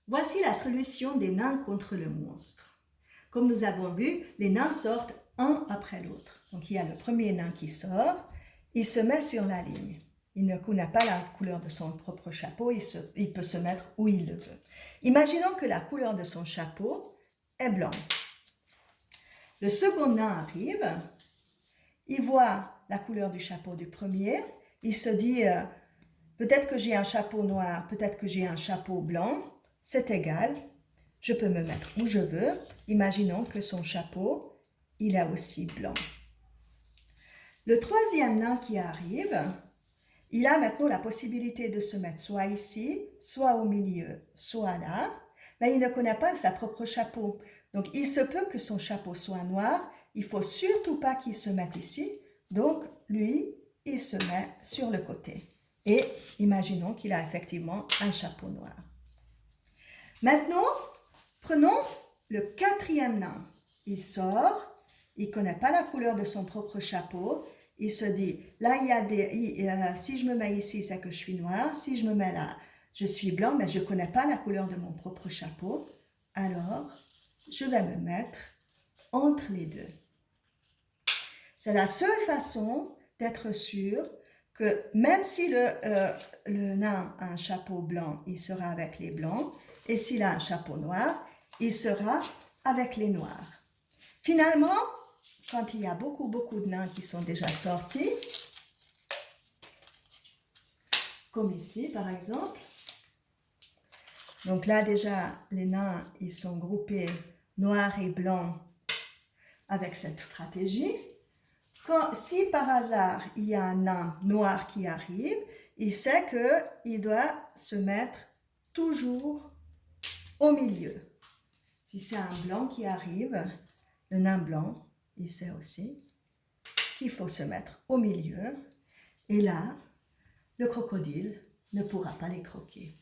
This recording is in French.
Voici la solution des nains contre le monstre. Comme nous avons vu, les nains sortent un après l'autre. Donc il y a le premier nain qui sort, il se met sur la ligne. Il ne connaît pas la couleur de son propre chapeau, il peut se mettre où il le veut. Imaginons que la couleur de son chapeau est blanc. Le second nain arrive, il voit la couleur du chapeau du premier, il se dit peut-être que j'ai un chapeau noir, peut-être que j'ai un chapeau blanc, c'est égal, je peux me mettre où je veux. Imaginons que son chapeau, il est aussi blanc. Le troisième nain qui arrive, il a maintenant la possibilité de se mettre soit ici, soit au milieu, soit là, mais il ne connaît pas sa propre chapeau. Donc, il se peut que son chapeau soit noir, il ne faut surtout pas qu'il se mette ici. Donc, lui, il se met sur le côté. Et imaginons qu'il a effectivement un chapeau noir. Maintenant, prenons le quatrième nain. Il sort, il ne connaît pas la couleur de son propre chapeau. Il se dit, là, si je me mets ici, c'est que je suis noir. Si je me mets là, je suis blanc, mais je ne connais pas la couleur de mon propre chapeau. Alors, je vais me mettre entre les deux. C'est la seule façon d'être sûr que même si le nain a un chapeau blanc, il sera avec les blancs. Et s'il a un chapeau noir, il sera avec les noirs. Finalement, quand il y a beaucoup de nains qui sont déjà sortis, comme ici par exemple, donc là déjà les nains ils sont groupés noirs et blancs avec cette stratégie. Si par hasard il y a un nain noir qui arrive, il sait qu'il doit se mettre toujours au milieu. Si c'est un blanc qui arrive, le nain blanc, il sait aussi qu'il faut se mettre au milieu. Et là, le crocodile ne pourra pas les croquer.